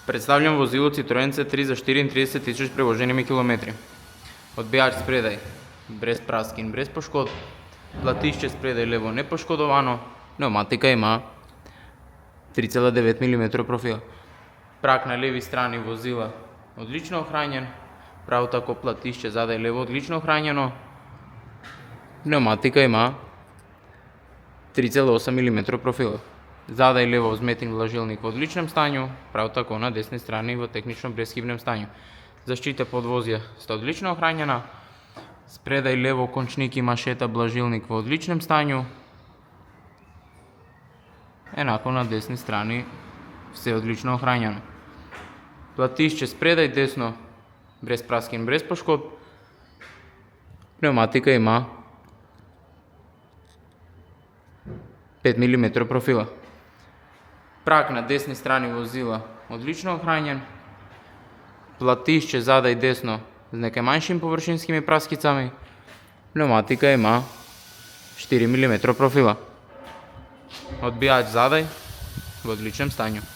Представljам возило Citroen C3 за 34 000 превожени километри. Odbijač spredaj brez praskin, brez poškodb, platišče spredaj levo nepoškodovano, pneumatika ima 3,9 mm profila. Prak na levi strani vozila odlično ohranjen, prav tako platišče zadaj levo odlično ohranjeno, pneumatika ima 3,8 mm profila. Zadaj levo vzmetni vlažilnik v odličnem stanju, prav tako na desni strani v tehnično brezhibnem stanju. Zaščite podvozja sta odlično ohranjena, spredaj levo končnik ima šeta blažilnik v odličnem stanju, enako na desni strani vse odlično ohranjeno. Platišče spredaj desno brez praskin, brez poškodb, pneumatika ima 5 mm profila. Prak na desni strani vozila odlično ohranjen, platišče zadaj desno z nekaj manjšimi površinskimi praskicami, pneumatika ima 4 mm profila. Odbijač zadaj v odličnem stanju.